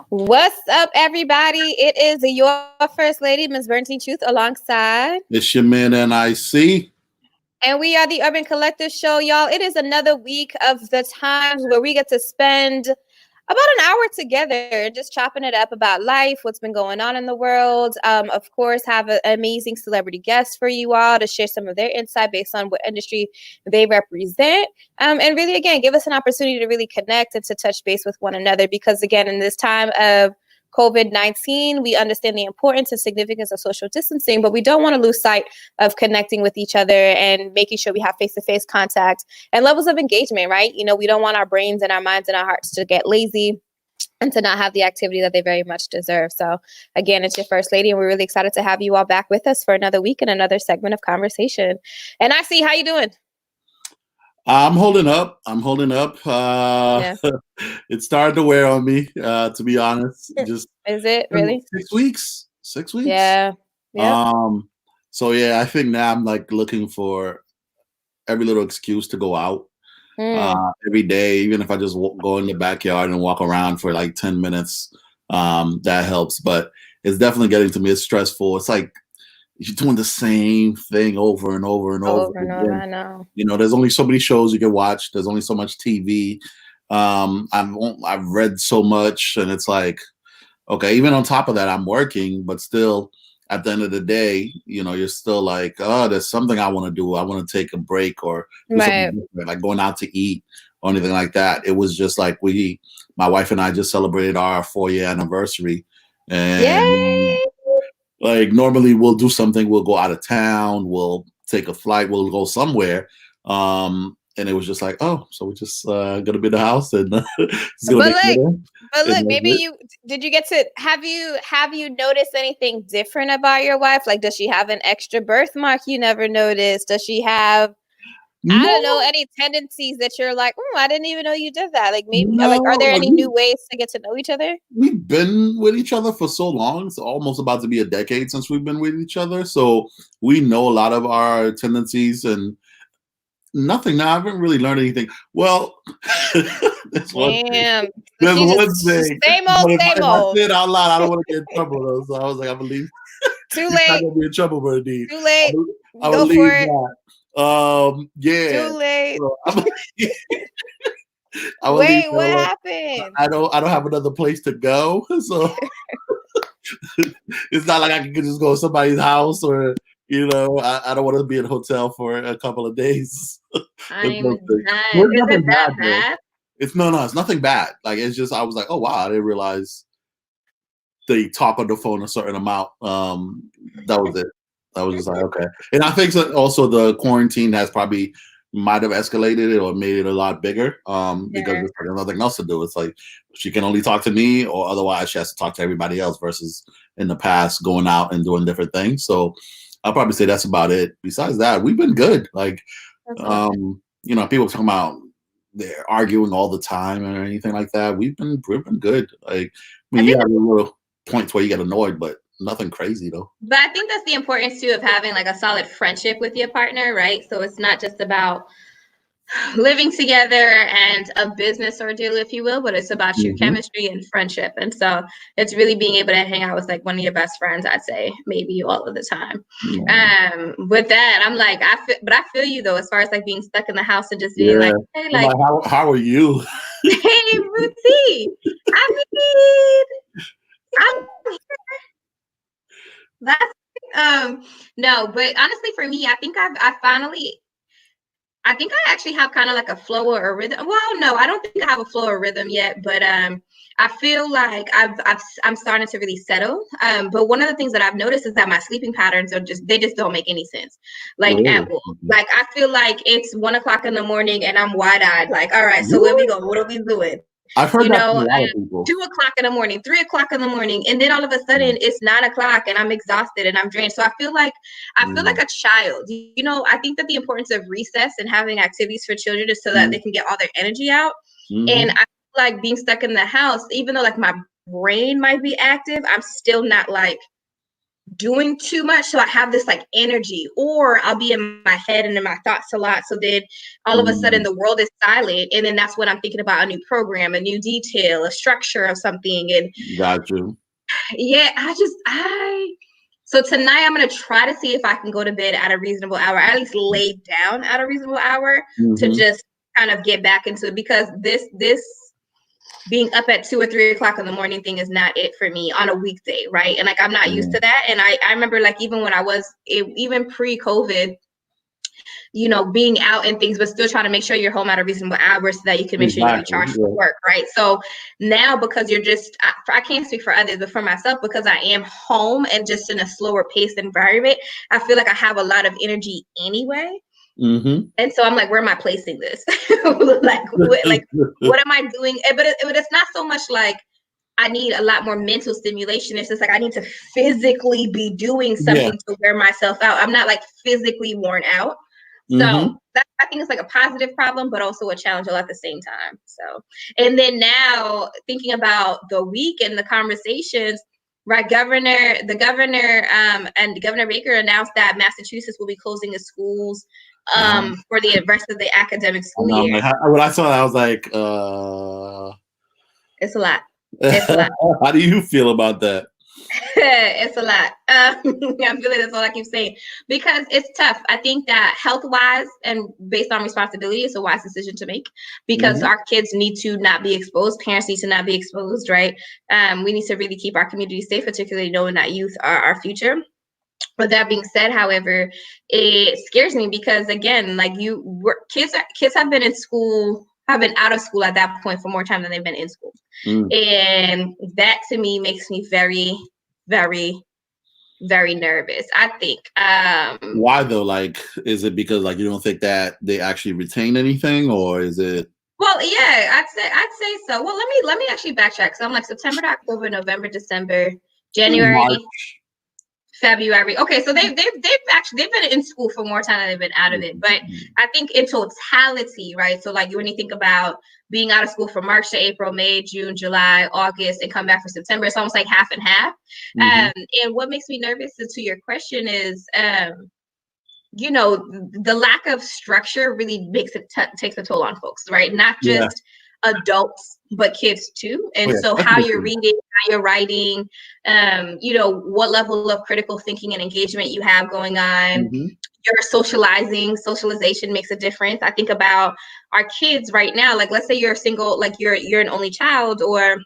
What's up, everybody? It is your first lady, Ms. Bernstein Truth, alongside. It's your man NIC. And we are the Urban Collective Show, y'all. It is another week of the times where we get to spend about an hour together, just chopping it up about life, what's been going on in the world. Of course, have an amazing celebrity guest for you all to share some of their insight based on what industry they represent. And really, again, give us an opportunity to really connect and to touch base with one another. Because, again, in this time of COVID-19, we understand the importance and significance of social distancing, but we don't want to lose sight of connecting with each other and making sure we have face-to-face contact and levels of engagement, right? We don't want our brains and our minds and our hearts to get lazy and to not have the activity that they very much deserve. So again, it's your first lady, and we're really excited to have you all back with us for another week and another segment of conversation. And I see, how you doing? I'm holding up. Yeah. It started to wear on me, to be honest. Just is it really 6 weeks? 6 weeks? Yeah. So yeah, I think now I'm like looking for every little excuse to go out every day, even if I just go in the backyard and walk around for like 10 minutes. That helps, but it's definitely getting to me. It's stressful. It's like you're doing the same thing over and over and over again. I know. There's only so many shows you can watch. There's only so much TV. I've read so much, and it's like, okay, even on top of that, I'm working, but still, at the end of the day, you're still like, oh, there's something I want to do. I want to take a break or do something different, like going out to eat or anything like that. It was just like my wife and I just celebrated our 4-year anniversary, and yay! Like normally we'll do something, we'll go out of town, we'll take a flight, we'll go somewhere. And it was just like, oh, so we're just gonna be in the house and but look, maybe did you get to have you noticed anything different about your wife? Like, does she have an extra birthmark you never noticed? Does she have I don't know, any tendencies that you're like, I didn't even know you did that. Like maybe are there any new ways to get to know each other? We've been with each other for so long. It's almost about to be a decade since we've been with each other. So we know a lot of our tendencies and nothing. Now I haven't really learned anything. Well, there's one thing. Same old, same old. If I say it out loud, I don't want to get in trouble though. So I was like, I believe too late. Not gonna be in trouble, Bernadine. Too late. I will leave that. Yeah. Too late. So wait, what happened? I don't have another place to go. So it's not like I can just go to somebody's house or I don't want to be in a hotel for a couple of days. Is it that bad? It's nothing bad. Like it's just I was like, oh wow, I didn't realize they talk on the phone a certain amount. That was it. I was just like, okay. And I think also the quarantine might have escalated it or made it a lot bigger because there's nothing else to do. It's like she can only talk to me or otherwise she has to talk to everybody else versus in the past going out and doing different things. So I'll probably say that's about it. Besides that, we've been good. Like, people talking about they're arguing all the time or anything like that. We've been good. Like, you have little points where you get annoyed, but nothing crazy though. But I think that's the importance too of having like a solid friendship with your partner, right? So it's not just about living together and a business ordeal, if you will, but it's about your chemistry and friendship. And so it's really being able to hang out with like one of your best friends, I'd say maybe all of the time. With that, I'm like, I feel you though, as far as like being stuck in the house and just being like, hey, like, how are you? Hey, Ruthie. I'm that's no, but honestly for me, I think I actually have kind of like a flow or a rhythm. Well, no, I don't think I have a flow or rhythm yet, but I feel like I'm starting to really settle. But one of the things that I've noticed is that my sleeping patterns they just don't make any sense. Like at all. Like I feel like it's 1 o'clock in the morning and I'm wide eyed. Like, all right, so where we go? What are we doing? I've heard that from a lot of people. 2 o'clock in the morning, 3 o'clock in the morning, and then all of a sudden it's 9 o'clock and I'm exhausted and I'm drained. So I feel like a child. I think that the importance of recess and having activities for children is so that they can get all their energy out. And I feel like being stuck in the house, even though like my brain might be active, I'm still not like doing too much, so I have this like energy, or I'll be in my head and in my thoughts a lot, so then all of a sudden the world is silent, and then that's when I'm thinking about a new program, a new detail, a structure of something. And got you. yeah, so tonight I'm gonna try to see if I can go to bed at a reasonable hour, at least lay down at a reasonable hour, to just kind of get back into it, because this being up at 2 or 3 o'clock in the morning thing is not it for me on a weekday, right? And like, I'm not used to that. And I remember, like, even when I was, even pre-COVID, you know, being out and things, but still trying to make sure you're home at a reasonable hour so that you can make sure you're recharged for work, right? So now, because you're just, I can't speak for others, but for myself, because I am home and just in a slower paced environment, I feel like I have a lot of energy anyway. And so I'm like, where am I placing this? What am I doing? But it's not so much like I need a lot more mental stimulation. It's just like I need to physically be doing something to wear myself out. I'm not like physically worn out. So that, I think it's like a positive problem, but also a challenge all at the same time. So, and then now thinking about the week and the conversations, right? The governor and Governor Baker announced that Massachusetts will be closing the schools for the rest of the academic school year. When I saw that, I was like, it's a lot. It's a lot. How do you feel about that? It's a lot. I feel like that's all I keep saying, because it's tough. I think that health-wise and based on responsibility, it's a wise decision to make, because our kids need to not be exposed. Parents need to not be exposed, right? We need to really keep our community safe, particularly knowing that youth are our future. But that being said, however, it scares me because, again, like kids have been in school, have been out of school at that point for more time than they've been in school. And that to me makes me very, very, very nervous, I think. Why though? Like, is it because like you don't think that they actually retain anything, or is it? Well, yeah, I'd say so. Well, let me actually backtrack. So I'm like September to October, November, December, January, March. February. Okay, so they've been in school for more time than they've been out of it. But I think in totality, right? So like when you think about being out of school from March to April, May, June, July, August, and come back for September, it's almost like half and half. And what makes me nervous, to your question, is you know, the lack of structure really takes a toll on folks, right? Not just adults, but kids too. And so how you're reading, how you're writing, you know, what level of critical thinking and engagement you have going on, your socialization makes a difference. I think about our kids right now, like let's say you're single, like you're an only child, or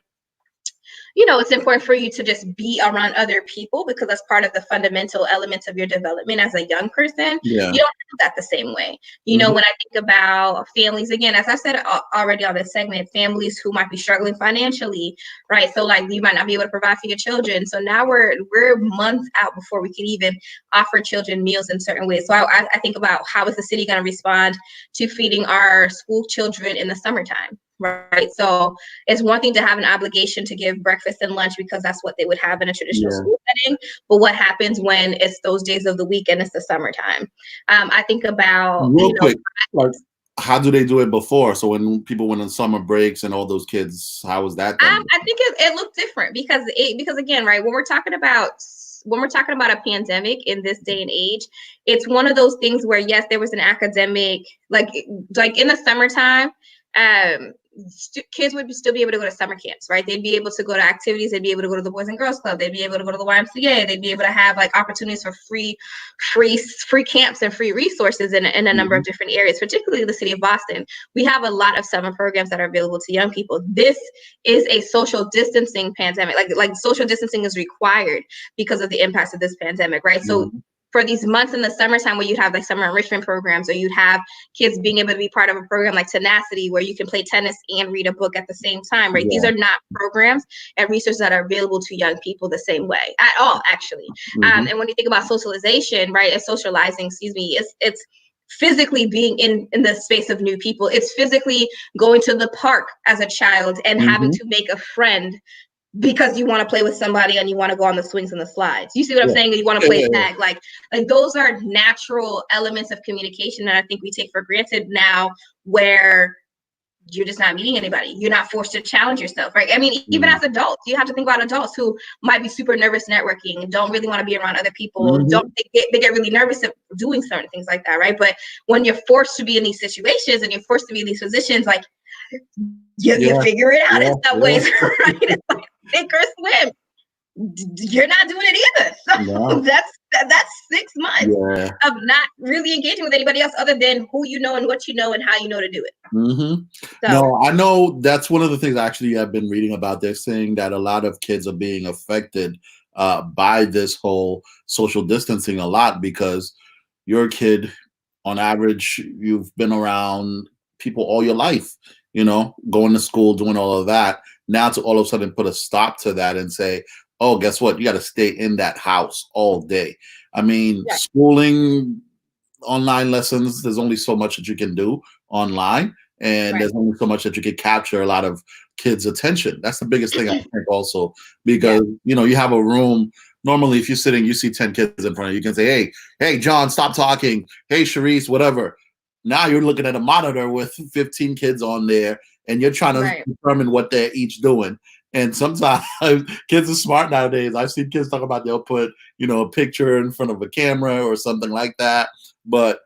you know, it's important for you to just be around other people because that's part of the fundamental elements of your development as a young person. You don't have that the same way. You know, when I think about families, again, as I said already on this segment, families who might be struggling financially, right? So like you might not be able to provide for your children. So now we're months out before we can even offer children meals in certain ways. So I think about how is the city going to respond to feeding our school children in the summertime? Right. So it's one thing to have an obligation to give breakfast and lunch because that's what they would have in a traditional school setting. But what happens when it's those days of the week and it's the summertime? I think about real quick, like how do they do it before? So when people went on summer breaks and all those kids, how was that done? I think it looked different because again, right, when we're talking about a pandemic in this day and age, it's one of those things where yes, there was an academic, like in the summertime, kids would still be able to go to summer camps, right? They'd be able to go to activities. They'd be able to go to the Boys and Girls Club. They'd be able to go to the YMCA. They'd be able to have like opportunities for free camps and free resources in a number of different areas, particularly in the city of Boston. We have a lot of summer programs that are available to young people. This is a social distancing pandemic. Like social distancing is required because of the impacts of this pandemic, right? So for these months in the summertime where you'd have like summer enrichment programs, or you'd have kids being able to be part of a program like Tenacity where you can play tennis and read a book at the same time, right? These are not programs and resources that are available to young people the same way at all, actually. And when you think about socialization, right, and socializing, it's physically being in the space of new people. It's physically going to the park as a child and having to make a friend because you want to play with somebody and you want to go on the swings and the slides. You see what I'm saying? You want to play tag. Like those are natural elements of communication that I think we take for granted now, where you're just not meeting anybody. You're not forced to challenge yourself, right? I mean, even as adults, you have to think about adults who might be super nervous networking, don't really want to be around other people, they get really nervous of doing certain think like that, right? But when you're forced to be in these situations and you're forced to be in these positions, like you figure it out in some ways, right? It's like sink or swim. You're not doing it either. So that's 6 months of not really engaging with anybody else other than who you know and what you know and how you know to do it. So, no, I know that's one of the things actually I've been reading about. They're saying that a lot of kids are being affected by this whole social distancing a lot, because you're a kid, on average, you've been around people all your life, you know, going to school, doing all of that. Now to all of a sudden put a stop to that and say, oh, guess what? You got to stay in that house all day. I mean, schooling, online lessons, there's only so much that you can do online, and there's only so much that you can capture a lot of kids' attention. That's the biggest thing I think also, because, you know, you have a room. Normally, if you're sitting, you see 10 kids in front of you, you can say, hey, John, stop talking. Hey, Sharice, whatever. Now you're looking at a monitor with 15 kids on there, and you're trying to determine what they're each doing. And sometimes kids are smart nowadays. I've seen kids talk about they'll put, you know, a picture in front of a camera or something like that. But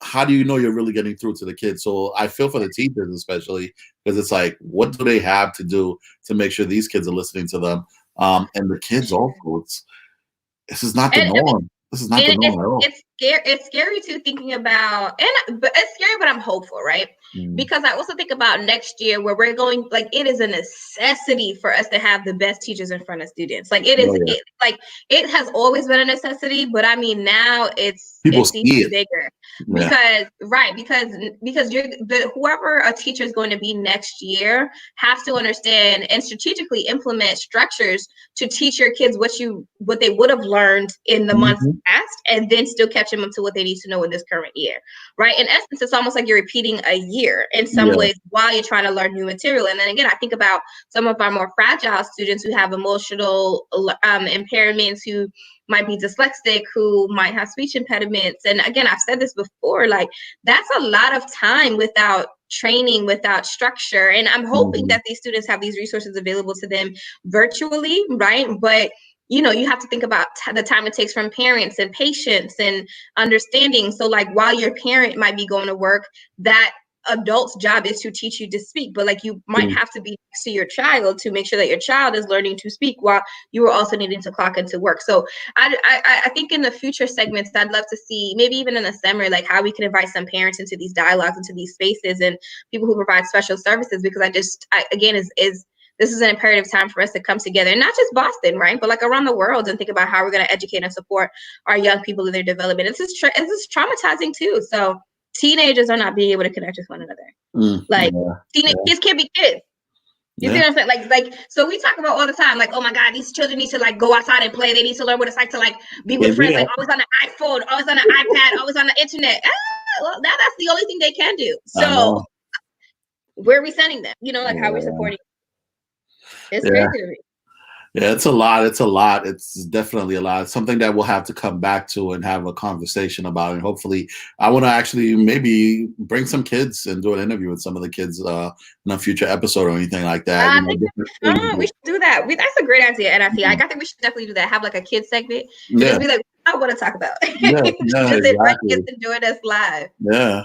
how do you know you're really getting through to the kids? So I feel for the teachers, especially, because it's like, what do they have to do to make sure these kids are listening to them? And the kids also, this is not the norm. This is not the norm at all. It's scary too, thinking about, but it's scary, but I'm hopeful, right? Because I also think about next year where we're going, like, it is a necessity for us to have the best teachers in front of students. Like it is, it has always been a necessity, but I mean, now it's even bigger because, because whoever a teacher is going to be next year has to understand and strategically implement structures to teach your kids what they would have learned in the months past, and then still catch them up to what they need to know in this current year, right? In essence, it's almost like you're repeating a year in some ways while you're trying to learn new material. And then again, I think about some of our more fragile students who have emotional impairments, who might be dyslexic, who might have speech impediments. And again, I've said this before, like, that's a lot of time without training, without structure. And I'm hoping that these students have these resources available to them virtually, right? But you know, you have to think about the time it takes from parents and patients and understanding. So like, while your parent might be going to work, that adult's job is to teach you to speak, but like, you might have to be next to your child to make sure that your child is learning to speak while you are also needing to clock into work. So I think in the future segments, I'd love to see, maybe even in the summer, like how we can invite some parents into these dialogues, into these spaces, and people who provide special services, because again, this is an imperative time for us to come together, and not just Boston, right? But like around the world, and think about how we're going to educate and support our young people in their development. It's just traumatizing too. So teenagers are not being able to connect with one another. Kids can't be kids. You see what I'm saying? Like, so we talk about all the time, like, oh my God, these children need to like go outside and play. They need to learn what it's like to like be with friends, like always on the iPhone, always on the iPad, always on the internet. Well, now that's the only thing they can do. So where are we sending them? You know, like how we're supporting. It's crazy to me. Yeah, it's a lot. It's a lot. It's definitely a lot. It's something that we'll have to come back to and have a conversation about. And hopefully, I want to actually maybe bring some kids and do an interview with some of the kids in a future episode or anything like that. We should do that. That's a great idea, NFP. I think we should definitely do that. Have like a kids segment. Just be like, I want to talk about. Just invite kids to join us live. Yeah.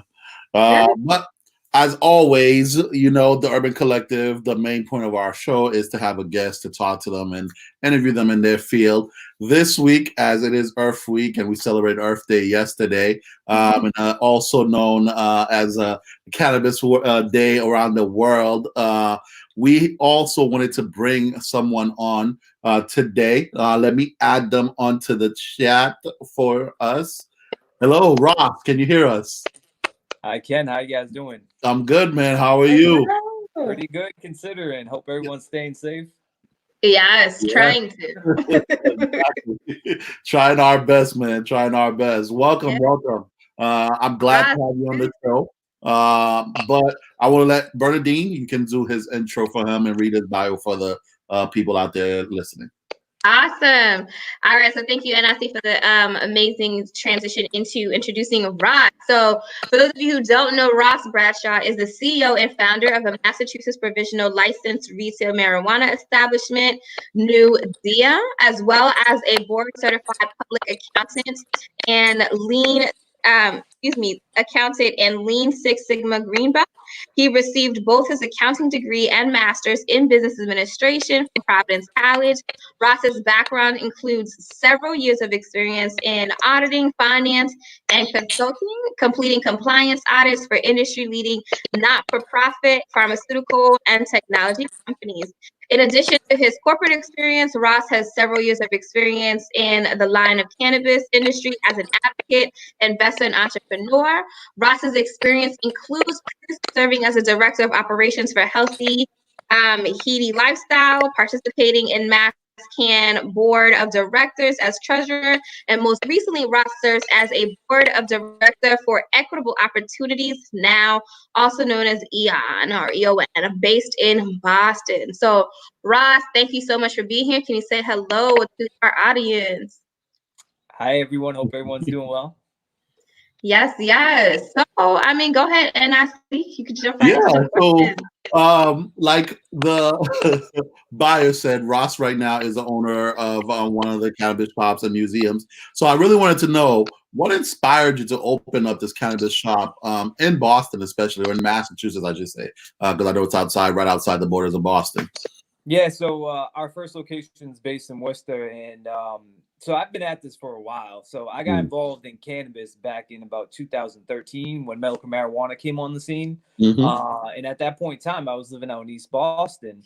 But as always, you know, the Urban Collective, the main point of our show is to have a guest to talk to them and interview them in their field. This week, as it is Earth Week, and we celebrated Earth Day yesterday, and also known as Cannabis Day around the world, we also wanted to bring someone on today. Let me add them onto the chat for us. Hello, Ross. Can you hear us? I can. How you guys doing? I'm good, man. How are you? Pretty good, considering. Hope everyone's staying safe. Yes, trying to. Trying our best, man. Trying our best. Welcome. I'm glad to have you on the show. But I want to let Bernardine, you can do his intro for him and read his bio for the people out there listening. Awesome. All right. So thank you, NIC, for the amazing transition into introducing Ross. So for those of you who don't know, Ross Bradshaw is the CEO and founder of a Massachusetts provisional licensed retail marijuana establishment, New Dia, as well as a board certified public accountant and accountant and Lean Six Sigma Green Belt. He received both his accounting degree and master's in business administration from Providence College. Ross's background includes several years of experience in auditing, finance, and consulting, completing compliance audits for industry-leading not-for-profit pharmaceutical and technology companies. In addition to his corporate experience, Ross has several years of experience in the line of cannabis industry as an advocate, investor, and entrepreneur. Ross's experience includes serving as a director of operations for Healthy Heedy Lifestyle, participating in Can board of directors as treasurer, and most recently, Ross serves as a board of director for Equitable Opportunities, now also known as EON or EON, based in Boston. So, Ross, thank you so much for being here. Can you say hello to our audience? Hi, everyone. Hope everyone's doing well. Yes, yes. So, I mean, go ahead and I think you could jump right into the question. Like the bio said, Ross right now is the owner of one of the cannabis shops and museums. So I really wanted to know what inspired you to open up this cannabis shop in Boston, especially, or in Massachusetts, I should say, because I know it's right outside the borders of Boston. Yeah, so our first location is based in Worcester, and so I've been at this for a while. So I got involved in cannabis back in about 2013 when medical marijuana came on the scene. And at that point in time, I was living out in East Boston,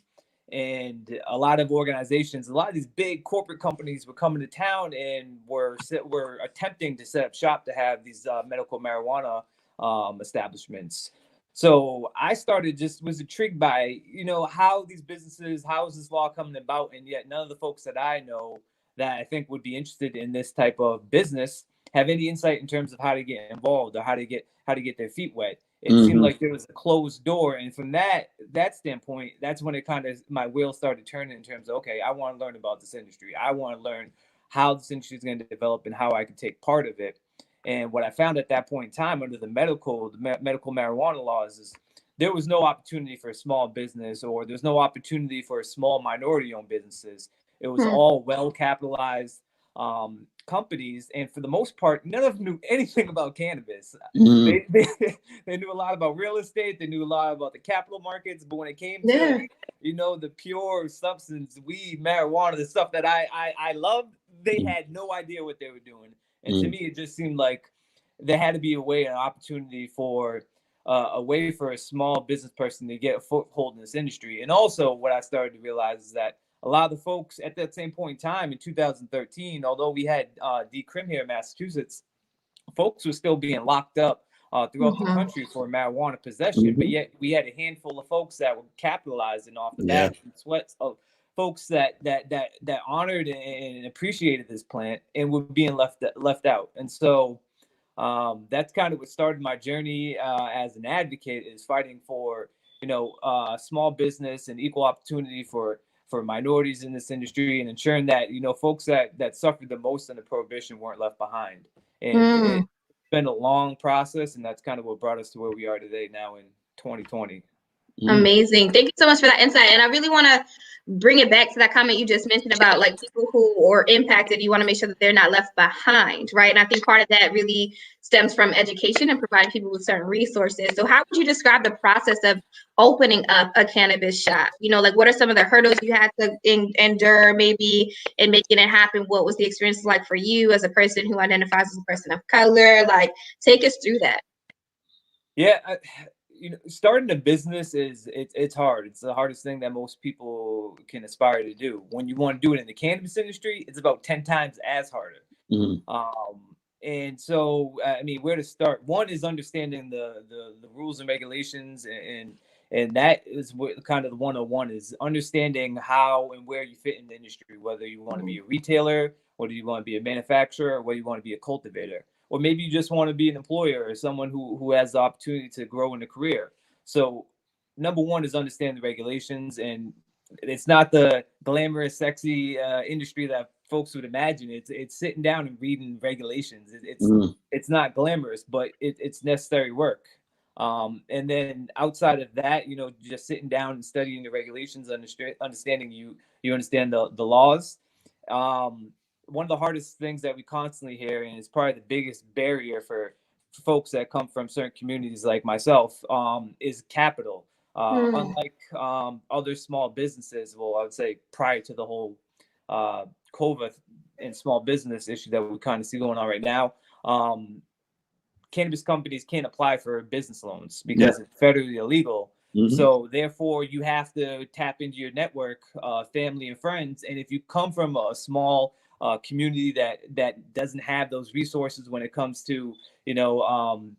and a lot of organizations, a lot of these big corporate companies were coming to town and were attempting to set up shop to have these medical marijuana establishments. So I was intrigued by, how these businesses, how is this law coming about? And yet none of the folks that I know that I think would be interested in this type of business have any insight in terms of how to get involved or how to get their feet wet. It seemed like there was a closed door. And from that standpoint, that's when it kind of, my wheels started turning in terms of, okay, I want to learn about this industry. I want to learn how this industry is going to develop and how I can take part of it. And what I found at that point in time under the medical marijuana laws is there was no opportunity for a small business, or there's no opportunity for small minority-owned businesses. It was all well-capitalized companies, and for the most part, none of them knew anything about cannabis. They knew a lot about real estate. They knew a lot about the capital markets, but when it came to the pure substance, weed, marijuana, the stuff that I loved, they had no idea what they were doing. And to me, it just seemed like there had to be an opportunity for a way for a small business person to get a foothold in this industry. And also what I started to realize is that a lot of the folks at that same point in time in 2013, although we had decrim here in Massachusetts, folks were still being locked up throughout the country for marijuana possession. But yet we had a handful of folks that were capitalizing off of that sweats of folks that honored and appreciated this plant and were being left out. And so that's kind of what started my journey as an advocate, is fighting for small business and equal opportunity for minorities in this industry, and ensuring that folks that suffered the most in the prohibition weren't left behind. And it's been a long process, and that's kind of what brought us to where we are today now in 2020. Amazing. Thank you so much for that insight. And I really want to bring it back to that comment you just mentioned about like people who are impacted. You want to make sure that they're not left behind, right? And I think part of that really stems from education and providing people with certain resources. So how would you describe the process of opening up a cannabis shop? Like what are some of the hurdles you had to endure maybe in making it happen? What was the experience like for you as a person who identifies as a person of color? Like take us through that. Yeah. Starting a business it's hard. It's the hardest thing that most people can aspire to do. When you want to do it in the cannabis industry, it's about 10 times as harder. And so, where to start? One is understanding the rules and regulations, and that is what kind of the 101 is, understanding how and where you fit in the industry, whether you want to be a retailer, whether you want to be a manufacturer, or whether you want to be a cultivator. Or maybe you just want to be an employer or someone who has the opportunity to grow in a career. So number one is understand the regulations. And it's not the glamorous, sexy industry that folks would imagine. It's sitting down and reading regulations. It's not glamorous, but it's necessary work. And then outside of that, you know, just sitting down and studying the regulations, understanding you understand the laws. One of the hardest things that we constantly hear, and it's probably the biggest barrier for folks that come from certain communities like myself, is capital. Unlike other small businesses, well, I would say prior to the whole COVID and small business issue that we kind of see going on right now, cannabis companies can't apply for business loans because it's federally illegal. So therefore, you have to tap into your network, family and friends. And if you come from a small community that doesn't have those resources when it comes to, you know,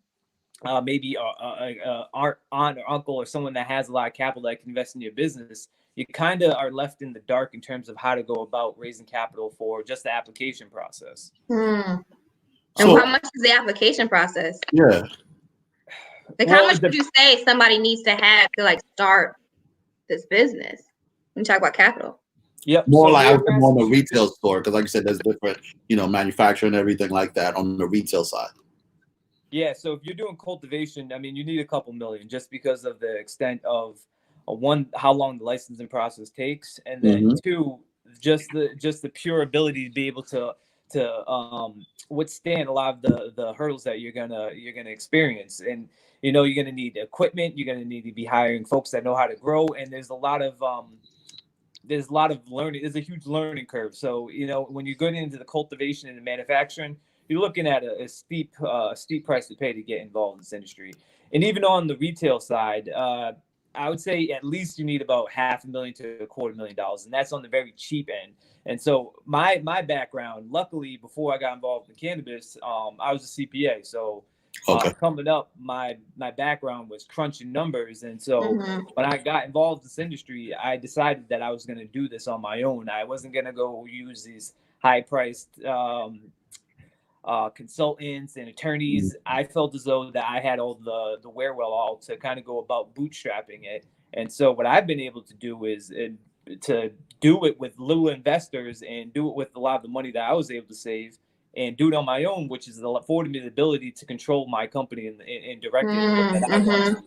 maybe a aunt or uncle or someone that has a lot of capital that can invest in your business, you kind of are left in the dark in terms of how to go about raising capital for just the application process. And how much is the application process? Yeah. Like, how much would you say somebody needs to have to like start this business? When you talk about capital. Yep. More like I was more on the retail store, because like you said, there's different, you know, manufacturing and everything like that on the retail side. Yeah. So if you're doing cultivation, I mean, you need a couple million just because of the extent of one, how long the licensing process takes, and then two, just the pure ability to be able to withstand a lot of the hurdles that you're gonna experience. And you know, you're gonna need equipment, you're gonna need to be hiring folks that know how to grow, and there's a lot of learning. There's a huge learning curve. So you know, when you're going into the cultivation and the manufacturing, you're looking at a steep price to pay to get involved in this industry. And even on the retail side, I would say at least you need about $500,000 to $250,000, and that's on the very cheap end. And so my background, luckily, before I got involved in cannabis, I was a CPA. So coming up, my background was crunching numbers. And so when I got involved in this industry, I decided that I was going to do this on my own. I wasn't going to go use these high-priced consultants and attorneys. I felt as though that I had all the wherewithal to kind of go about bootstrapping it. And so what I've been able to do is to do it with little investors and do it with a lot of the money that I was able to save and do it on my own, which is afforded me the ability to control my company and direct it that I want to.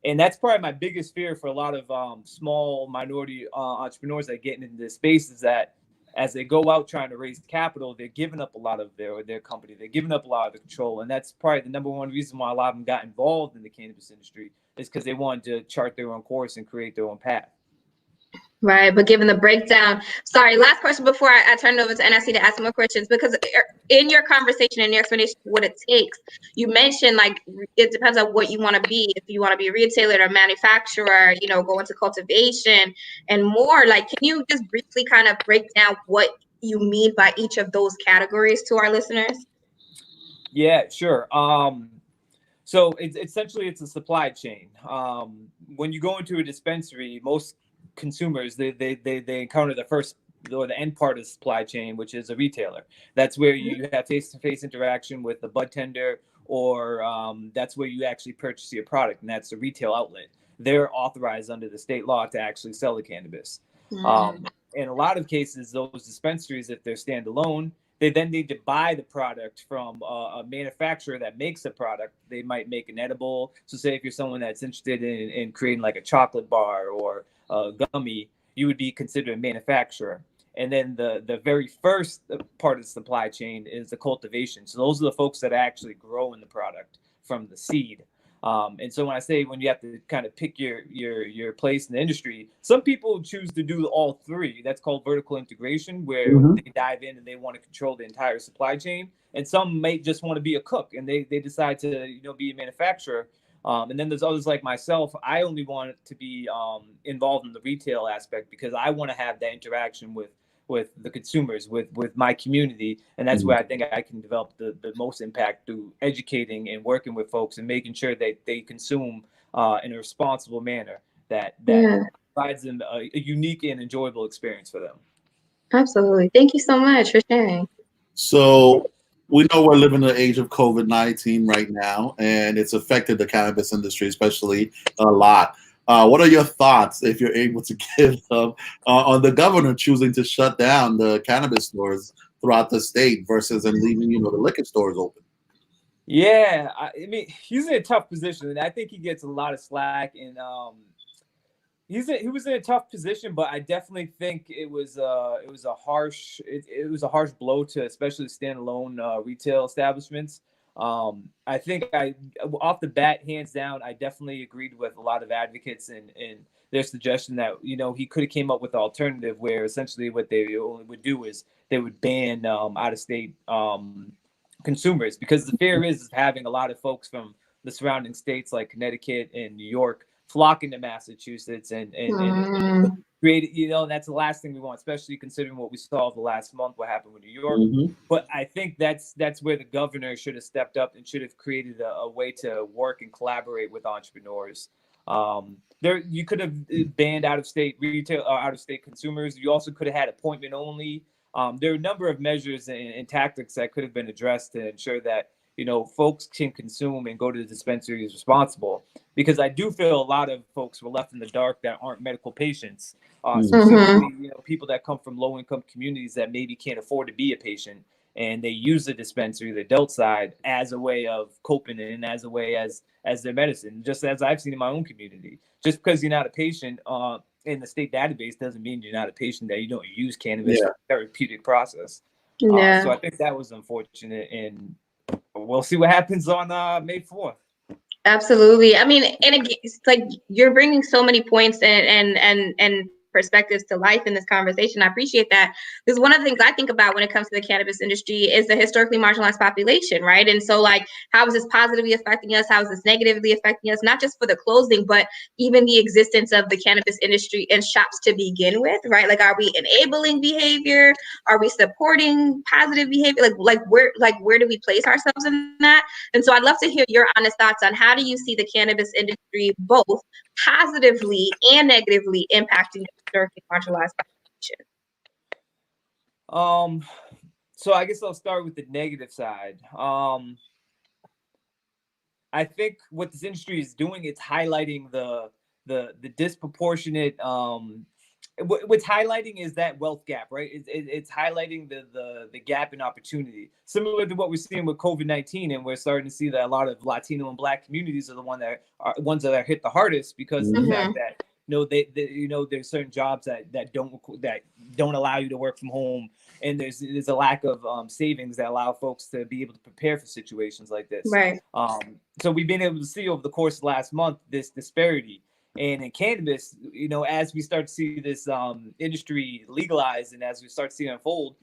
And that's probably my biggest fear for a lot of small minority entrepreneurs that get into this space, is that as they go out trying to raise capital, they're giving up a lot of their company. They're giving up a lot of the control. And that's probably the number one reason why a lot of them got involved in the cannabis industry, is because they wanted to chart their own course and create their own path. Right, but given the breakdown, sorry, last question before I turn it over to NSC to ask more questions, because in your conversation and your explanation of what it takes, you mentioned like it depends on what you want to be. If you want to be a retailer or manufacturer, you know, go into cultivation and more. Like, can you just briefly kind of break down what you mean by each of those categories to our listeners? Yeah, sure. So it's essentially it's a supply chain. When you go into a dispensary, most consumers they encounter the first or the end part of the supply chain, which is a retailer. That's where you have face-to-face interaction with the bud tender, or that's where you actually purchase your product, and that's a retail outlet. They're authorized under the state law to actually sell the cannabis. In a lot of cases, those dispensaries, if they're standalone, they then need to buy the product from a manufacturer that makes a product. They might make an edible. So say if you're someone that's interested in creating like a chocolate bar or a gummy, you would be considered a manufacturer. And then the very first part of the supply chain is the cultivation. So those are the folks that are actually growing the product from the seed. And so when I say when you have to kind of pick your place in the industry, some people choose to do all three. That's called vertical integration, where they dive in and they want to control the entire supply chain. And some may just want to be a cook and they decide to, you know, be a manufacturer. And then there's others like myself. I only want to be involved in the retail aspect because I want to have that interaction with the consumers, with my community. And that's where I think I can develop the most impact, through educating and working with folks and making sure that they consume in a responsible manner that provides them a unique and enjoyable experience for them. Absolutely. Thank you so much for sharing. So we know we're living in the age of COVID-19 right now, and it's affected the cannabis industry especially a lot. What are your thoughts, if you're able to give them, on the governor choosing to shut down the cannabis stores throughout the state versus and leaving, the liquor stores open? Yeah, I mean, he's in a tough position, and I think he gets a lot of slack. And he was in a tough position, but I definitely think it was a harsh blow to especially standalone retail establishments. I think I off the bat, hands down, I definitely agreed with a lot of advocates in their suggestion that he could have came up with an alternative where essentially what they only would do is they would ban out of state consumers, because the fear is having a lot of folks from the surrounding states like Connecticut and New York flocking to Massachusetts and create, that's the last thing we want, especially considering what we saw the last month, what happened with New York. But I think that's where the governor should have stepped up and should have created a way to work and collaborate with entrepreneurs. You could have banned out-of-state retail or out-of-state consumers. You also could have had appointment only. There are a number of measures and tactics that could have been addressed to ensure that folks can consume and go to the dispensary is responsible. Because I do feel a lot of folks were left in the dark that aren't medical patients, specifically people that come from low-income communities that maybe can't afford to be a patient, and they use the dispensary, the adult side, as a way of coping and as a way as their medicine. Just as I've seen in my own community, just because you're not a patient in the state database doesn't mean you're not a patient that you don't use cannabis for therapeutic process. So I think that was unfortunate, and we'll see what happens on May 4th. Absolutely. I mean, and again, it's like you're bringing so many points and perspectives to life in this conversation. I appreciate that, because one of the things I think about when it comes to the cannabis industry is the historically marginalized population, right? And so, like, how is this positively affecting us? How is this negatively affecting us? Not just for the closing, but even the existence of the cannabis industry and shops to begin with, right? Like, are we enabling behavior? Are we supporting positive behavior? Where do we place ourselves in that? And so I'd love to hear your honest thoughts on how do you see the cannabis industry both positively and negatively impacting the historically marginalized population? So I guess I'll start with the negative side. I think what this industry is doing, it's highlighting the disproportionate what's highlighting is that wealth gap, right? It's highlighting the gap in opportunity, similar to what we're seeing with COVID-19, and we're starting to see that a lot of Latino and Black communities are the ones that are hit the hardest because of the fact that there's certain jobs that don't allow you to work from home, and there's a lack of savings that allow folks to be able to prepare for situations like this. Right. So we've been able to see over the course of the last month this disparity. And in cannabis, as we start to see this industry legalized and as we start to see it unfold,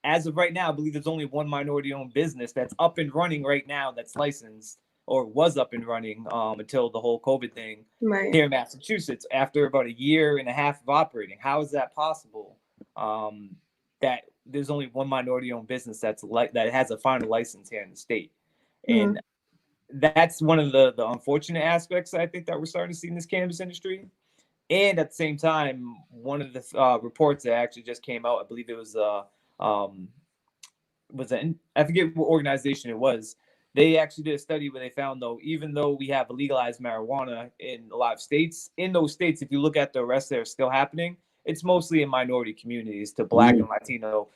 as of right now, I believe there's only one minority-owned business that's up and running right now that's licensed, or was up and running until the whole COVID thing here in Massachusetts after about a year and a half of operating. How is that possible that there's only one minority-owned business that has a final license here in the state? And that's one of the unfortunate aspects I think that we're starting to see in this cannabis industry. And at the same time, one of the reports that actually just came out, I believe it was I forget what organization it was. They actually did a study where they found, though, even though we have legalized marijuana in a lot of states, in those states, if you look at the arrests that are still happening, it's mostly in minority communities to Black and Latino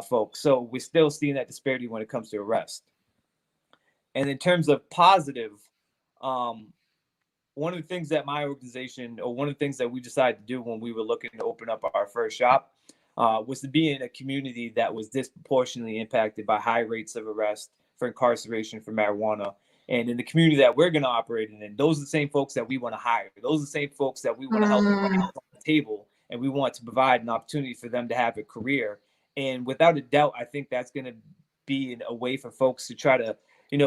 folks. So we're still seeing that disparity when it comes to arrest. And in terms of positive, one of the things that my organization, or one of the things that we decided to do when we were looking to open up our first shop, was to be in a community that was disproportionately impacted by high rates of arrest for incarceration for marijuana. And in the community that we're going to operate in, those are the same folks that we want to hire. Those are the same folks that we want to help put on the table, and we want to provide an opportunity for them to have a career. And without a doubt, I think that's going to be a way for folks to try to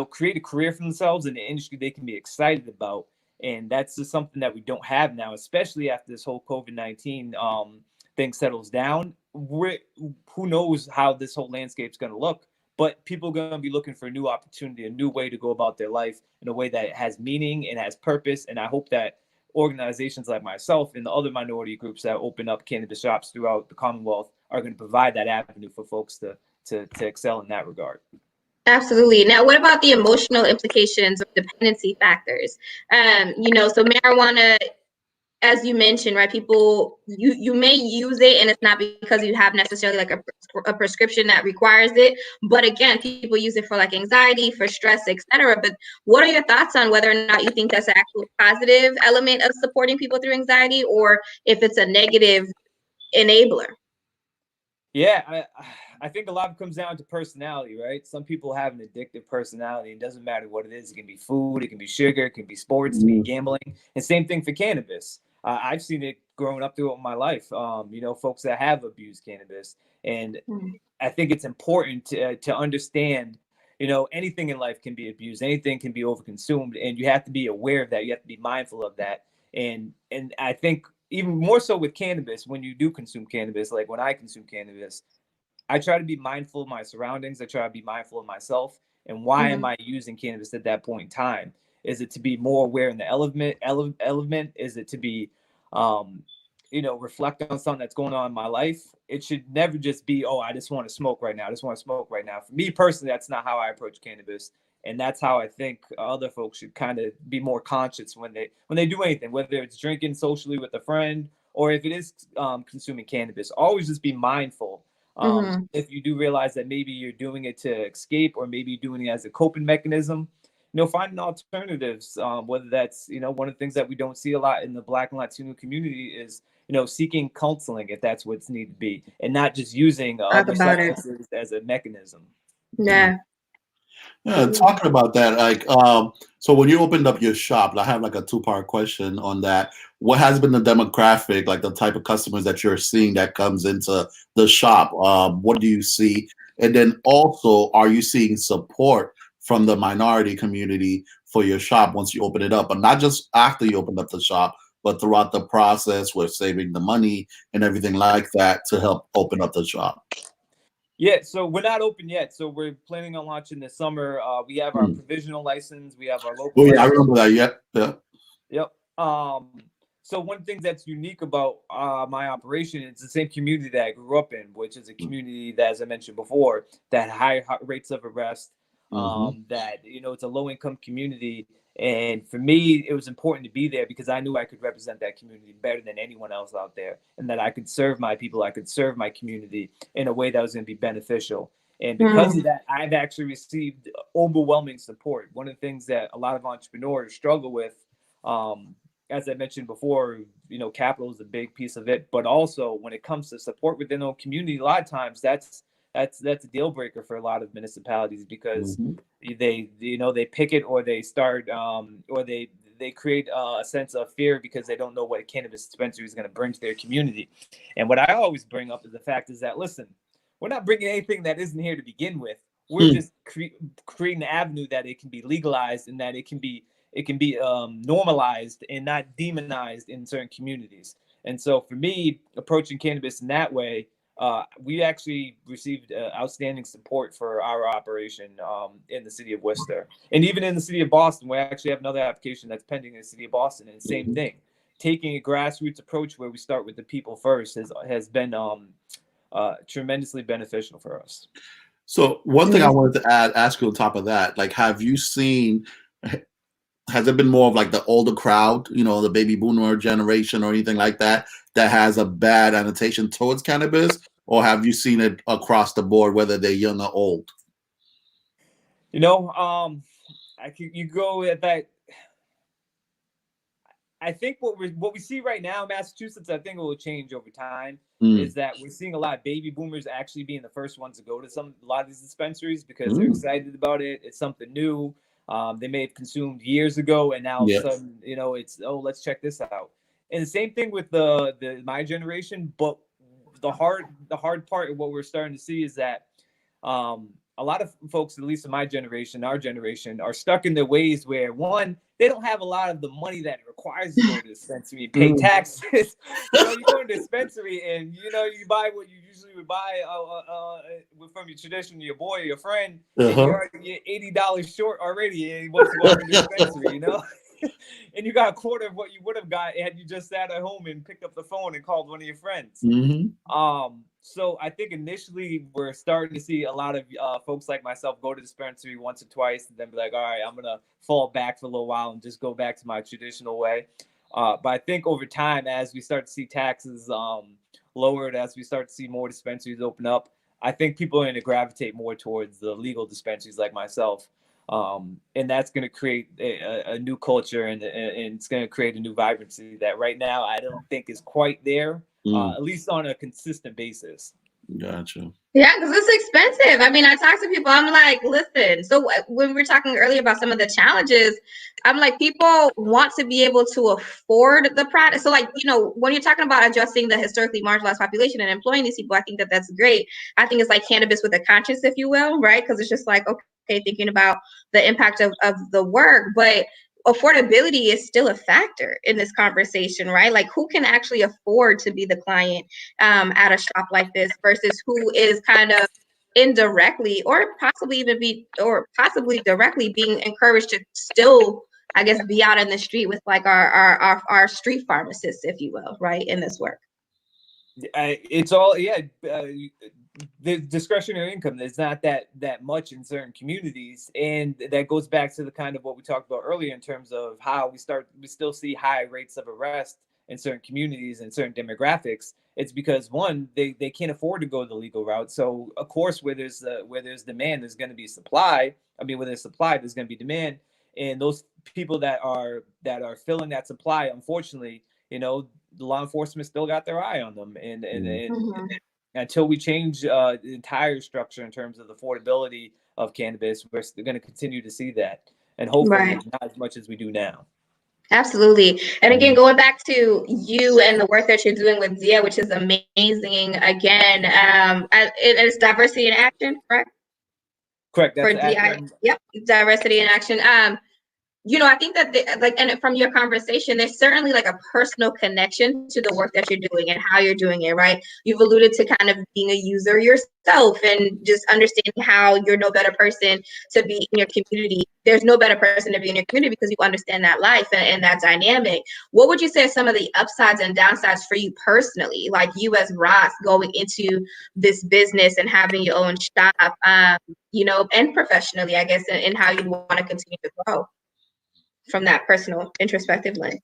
create a career for themselves in an industry they can be excited about. And that's just something that we don't have now, especially after this whole COVID-19 thing settles down. Who knows how this whole landscape's going to look, but people are going to be looking for a new opportunity, a new way to go about their life in a way that has meaning and has purpose. And I hope that organizations like myself and the other minority groups that open up cannabis shops throughout the Commonwealth are going to provide that avenue for folks to excel in that regard. Absolutely. Now, what about the emotional implications of dependency factors? So marijuana as you mentioned, right, people, you may use it and it's not because you have necessarily like a prescription that requires it, but again, people use it for like anxiety, for stress, etc. But what are your thoughts on whether or not you think that's an actual positive element of supporting people through anxiety, or if it's a negative enabler? Yeah, I think a lot of it comes down to personality, right? Some people have an addictive personality. It doesn't matter what it is. It can be food, it can be sugar, it can be sports, it can be gambling. And same thing for cannabis. I've seen it growing up throughout my life. Folks that have abused cannabis, and I think it's important to understand. Anything in life can be abused, anything can be overconsumed, and you have to be aware of that. You have to be mindful of that. And I think even more so with cannabis, when you do consume cannabis, like when I consume cannabis, I try to be mindful of my surroundings. I try to be mindful of myself. And why am I using cannabis at that point in time? Is it to be more aware in the element? Is it to be, reflect on something that's going on in my life? It should never just be, oh, I just want to smoke right now. I just want to smoke right now. For me personally, that's not how I approach cannabis. And that's how I think other folks should kind of be more conscious when they do anything, whether it's drinking socially with a friend or if it is consuming cannabis. Always just be mindful. If you do realize that maybe you're doing it to escape or maybe you're doing it as a coping mechanism, finding alternatives, whether that's, one of the things that we don't see a lot in the Black and Latino community is, seeking counseling if that's what's needed to be, and not just using other substances as a mechanism. Yeah. Yeah, talking about that, like, so when you opened up your shop, I have like a two-part question on that. What has been the demographic, like the type of customers that you're seeing that comes into the shop? What do you see? And then also, are you seeing support from the minority community for your shop once you open it up? But not just after you open up the shop, but throughout the process with saving the money and everything like that to help open up the shop? Yeah, so we're not open yet. So we're planning on launching this summer. We have our provisional license. We have our local. Oh yeah, license. I remember that. Yeah. Yep. So one thing that's unique about my operation, it's the same community that I grew up in, which is a community that, as I mentioned before, that high rates of arrest. That it's a low income community, and for me, it was important to be there because I knew I could represent that community better than anyone else out there, and that I could serve my people, I could serve my community in a way that was going to be beneficial. And because of that, I've actually received overwhelming support. One of the things that a lot of entrepreneurs struggle with, as I mentioned before, capital is a big piece of it, but also when it comes to support within our community, a lot of times that's a deal breaker for a lot of municipalities because they pick it or they start or they create a sense of fear because they don't know what a cannabis dispensary is going to bring to their community. And what I always bring up is the fact is that, listen, we're not bringing anything that isn't here to begin with. We're just creating an avenue that it can be legalized and that it can be normalized and not demonized in certain communities. And so for me, approaching cannabis in that way, we actually received outstanding support for our operation in the city of Worcester. And even in the city of Boston, we actually have another application that's pending in the city of Boston. And same thing, taking a grassroots approach where we start with the people first has been tremendously beneficial for us. So one thing I wanted to ask you on top of that, like, has it been more of like the older crowd, the baby boomer generation or anything like that has a bad annotation towards cannabis, or have you seen it across the board, whether they're young or old? You go at that. I think what we see right now in Massachusetts, I think it will change over time, is that we're seeing a lot of baby boomers actually being the first ones to go to a lot of these dispensaries because they're excited about it. It's something new. They may have consumed years ago, and now all of a sudden, it's, oh, let's check this out. And the same thing with my generation. But the hard part of what we're starting to see is that a lot of folks, at least in my generation, our generation, are stuck in their ways where, one, they don't have a lot of the money that it requires to go to the dispensary and pay taxes. You go to the dispensary and, you buy what you usually would buy from your tradition, your boy or your friend, and you're $80 short already and once you go to the dispensary, and you got a quarter of what you would have got had you just sat at home and picked up the phone and called one of your friends. So I think initially we're starting to see a lot of folks like myself go to the dispensary once or twice and then be like, all right, I'm going to fall back for a little while and just go back to my traditional way. But I think over time, as we start to see taxes lowered, as we start to see more dispensaries open up, I think people are going to gravitate more towards the legal dispensaries like myself. And that's going to create a new culture, and it's going to create a new vibrancy that right now I don't think is quite there, at least on a consistent basis. Gotcha. Yeah, because it's expensive. I mean, I talk to people, I'm like, listen, so when we were talking earlier about some of the challenges, I'm like, people want to be able to afford the product. So like, you know, when you're talking about addressing the historically marginalized population and employing these people, I think that that's great. I think it's like cannabis with a conscience, if you will, right? Because it's just like, okay, thinking about the impact of the work, but affordability is still a factor in this conversation, right? Like who can actually afford to be the client at a shop like this versus who is kind of indirectly or possibly directly being encouraged to still, I guess, be out in the street with like our street pharmacists, if you will, right, in this work. It's all the discretionary income is not that much in certain communities, and that goes back to the kind of what we talked about earlier in terms of how we still see high rates of arrest in certain communities and certain demographics. It's because one, they can't afford to go the legal route. So of course, where there's demand, there's going to be supply. I mean, where there's supply, there's going to be demand, and those people that are filling that supply, unfortunately, you know, the law enforcement still got their eye on them, and until we change the entire structure in terms of the affordability of cannabis, we're going to continue to see that, and hopefully not as much as we do now. Absolutely. And again, going back to you and the work that you're doing with Zia, which is amazing. Again, it's diversity in action, correct? Correct. That's for DI. Yep, diversity in action. You know, I think that and from your conversation, there's certainly like a personal connection to the work that you're doing and how you're doing it, right? You've alluded to kind of being a user yourself and just understanding how you're no better person to be in your community. There's no better person to be in your community because you understand that life and that dynamic. What would you say are some of the upsides and downsides for you personally, like you as Ross going into this business and having your own shop, you know, and professionally, I guess, and how you want to continue to grow from that personal introspective lens?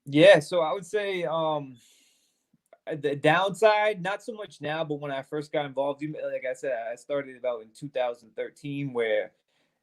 Yeah, so I would say the downside, not so much now, but when I first got involved, like I said, I started about in 2013, where,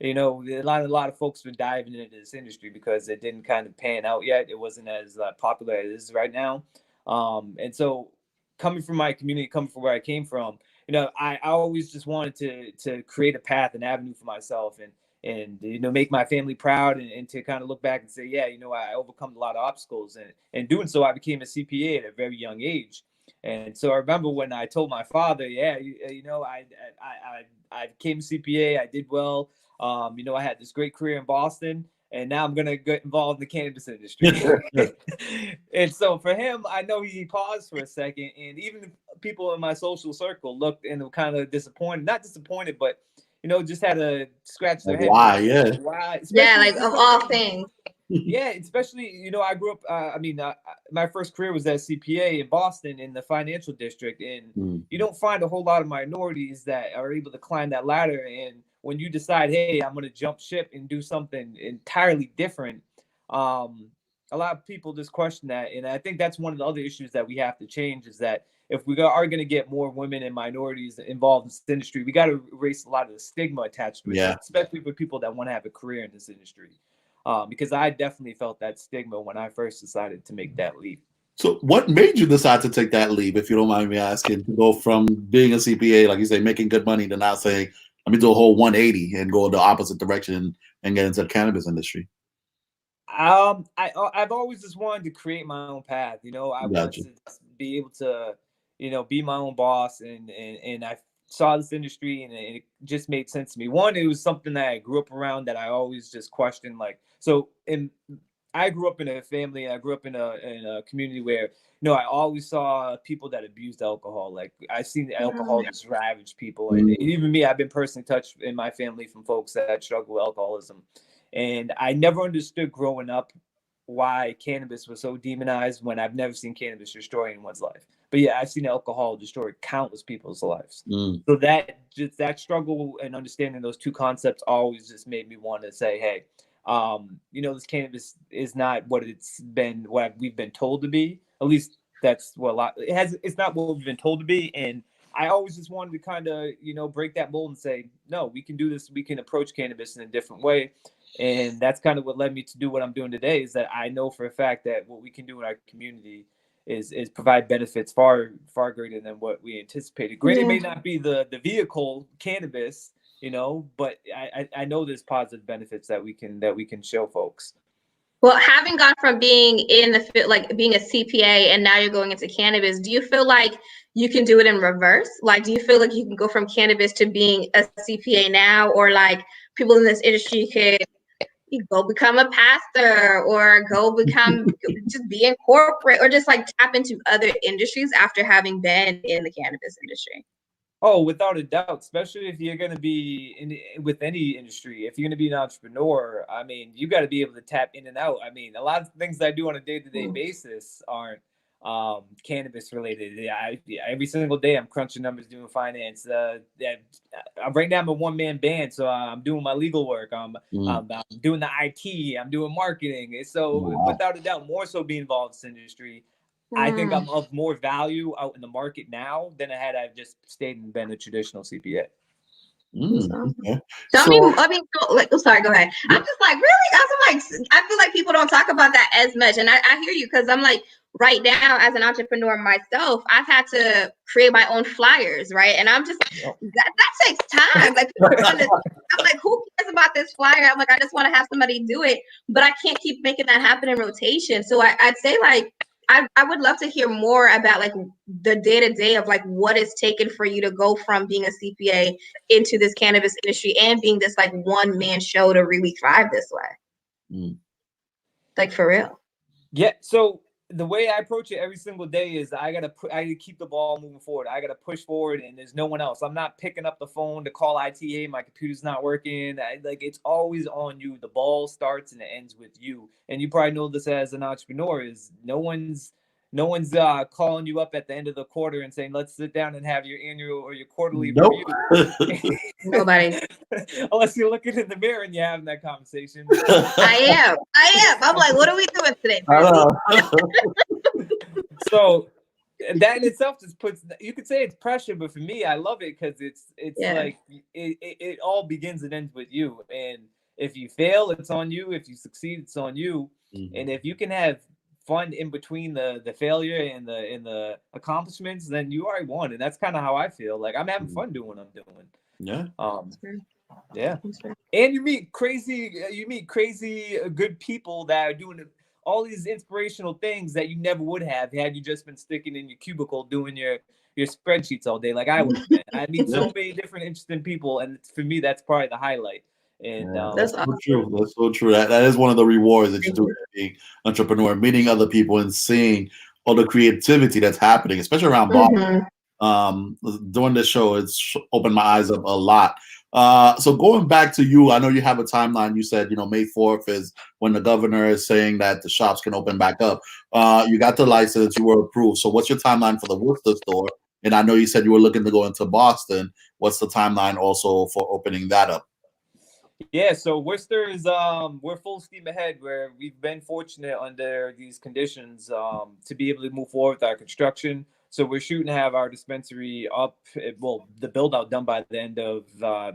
you know, a lot of folks were diving into this industry because it didn't kind of pan out yet. It wasn't as popular as it is right now. And so coming from my community, coming from where I came from, you know, I always just wanted to create a path, an avenue for myself, and you know, make my family proud, and to kind of look back and say, yeah, you know, I overcome a lot of obstacles, and doing so, I became a CPA at a very young age. And so I remember when I told my father, yeah, you know, I became a CPA, I did well. You know, I had this great career in Boston, and now I'm going to get involved in the cannabis industry. And so for him, I know he paused for a second, and even people in my social circle looked and were kind of disappointed, not disappointed, but, you know, just had to scratch their head. Why? Yeah. Why? Yeah, like of all things. Yeah, especially, you know, I grew up, my first career was as CPA in Boston in the financial district. And you don't find a whole lot of minorities that are able to climb that ladder. And when you decide, hey, I'm going to jump ship and do something entirely different, a lot of people just question that. And I think that's one of the other issues that we have to change, is that if we are going to get more women and minorities involved in this industry, we got to erase a lot of the stigma attached to it, especially for people that want to have a career in this industry. Because I definitely felt that stigma when I first decided to make that leap. So what made you decide to take that leap, if you don't mind me asking, to go from being a CPA, like you say, making good money, to now saying, let me do a whole 180 and go in the opposite direction and get into the cannabis industry? I've always just wanted to create my own path. You know, I wanted to be able to, you know, be my own boss, and I saw this industry, and it just made sense to me. One, it was something that I grew up around that I always just questioned. Like, so I grew up in a family, I grew up in a community where, you know, I always saw people that abused alcohol. Like, I seen alcohol just ravage people. And even me, I've been personally touched in my family from folks that struggle with alcoholism. And I never understood growing up why cannabis was so demonized, when I've never seen cannabis destroy anyone's life. But yeah, I've seen alcohol destroy countless people's lives. So that struggle and understanding those two concepts always just made me want to say, hey, This cannabis is not what we've been told to be. At least that's what it's not what we've been told to be. And I always just wanted to kind of, break that mold and say, no, we can do this. We can approach cannabis in a different way. And that's kind of what led me to do what I'm doing today, is that I know for a fact that what we can do in our community is provide benefits far, far greater than what we anticipated. Granted, it may not be the vehicle cannabis, but I know there's positive benefits that we can show folks. Well, having gone from being in the field, like being a CPA, and now you're going into cannabis, do you feel like you can do it in reverse? Like, do you feel like you can go from cannabis to being a CPA now, or like people in this industry could go become a pastor, or go become just be in corporate, or just like tap into other industries after having been in the cannabis industry? Oh, without a doubt, especially if you're going to be with any industry. If you're going to be an entrepreneur, I mean, you got to be able to tap in and out. I mean, a lot of things that I do on a day-to-day basis aren't cannabis related. Every single day I'm crunching numbers, doing finance. Right now I'm a one-man band, so I'm doing my legal work. I'm doing the IT. I'm doing marketing. So without a doubt, more so being involved in this industry. I think I'm of more value out in the market now than I just stayed and been a traditional CPA. Okay. Sorry, go ahead. I'm just like, really? I feel like people don't talk about that as much. And I hear you, because I'm like, right now, as an entrepreneur myself, I've had to create my own flyers, right? And I'm just, that takes time. Like, I'm like, who cares about this flyer? I'm like, I just want to have somebody do it, but I can't keep making that happen in rotation. So I'd say, like, I would love to hear more about like the day-to-day of like what it's taken for you to go from being a CPA into this cannabis industry and being this like one-man show to really thrive this way. Like, for real. Yeah. So the way I approach it every single day is I gotta keep the ball moving forward. I gotta push forward, and there's no one else. I'm not picking up the phone to call ITA. My computer's not working. It's always on you. The ball starts and it ends with you. And you probably know this as an entrepreneur: is no one's calling you up at the end of the quarter and saying, let's sit down and have your annual or your quarterly review. Nobody. Unless you're looking in the mirror and you're having that conversation. I am. I'm like, what are we doing today? So that in itself just you could say it's pressure, but for me, I love it because it's like it all begins and ends with you. And if you fail, it's on you. If you succeed, it's on you. And if you can have fun in between the failure and the accomplishments, then you already won. And that's kind of how I feel. Like, I'm having fun doing what I'm doing. Yeah. Yeah. And you meet crazy good people that are doing all these inspirational things that you never would have had you just been sticking in your cubicle doing your spreadsheets all day like I would have been. I meet so many different interesting people, and for me, that's probably the highlight. And that's so true. That's so true. That is one of the rewards that you do being an entrepreneur, meeting other people and seeing all the creativity that's happening, especially around Boston. Doing this show, it's opened my eyes up a lot. So going back to you, I know you have a timeline. You said, May 4th is when the governor is saying that the shops can open back up. You got the license, you were approved. So what's your timeline for the Worcester store? And I know you said you were looking to go into Boston. What's the timeline also for opening that up? Yeah, so Worcester is we're full steam ahead, where we've been fortunate under these conditions to be able to move forward with our construction. So we're shooting to have our dispensary up, the build out done by the end of